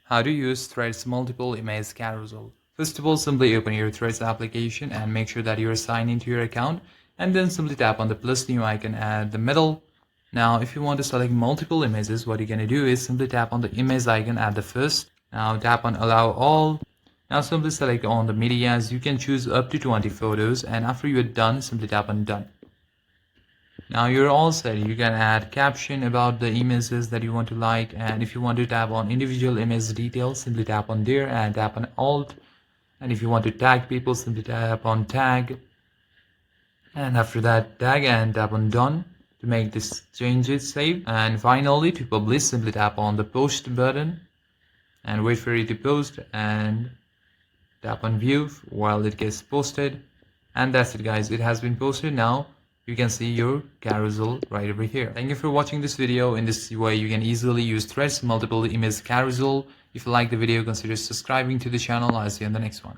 How to use Threads multiple image carousel. First of all, simply open your Threads application and make sure that you are signed into your account, and then simply tap on the plus new icon at the middle. Now if you want to select multiple images, what you're going to do is simply tap on the image icon at the first. Now tap on allow all. Now simply select on the medias. You can choose up to 20 photos, and after you're done, simply tap on done. Now you're all set. You can add caption about the images that you want to like, and if you want to tap on individual image details, simply tap on there and tap on alt. And if you want to tag people, simply tap on tag, and after that tag and tap on done to make this changes save. And finally, to publish, simply tap on the post button and wait for it to post and tap on view while it gets posted. And that's it, guys. It has been posted. Now you can see your carousel right over here. Thank you for watching this video. In this way, you can easily use Threads multiple image carousel. If you like the video, consider subscribing to the channel. I'll see you in the next one.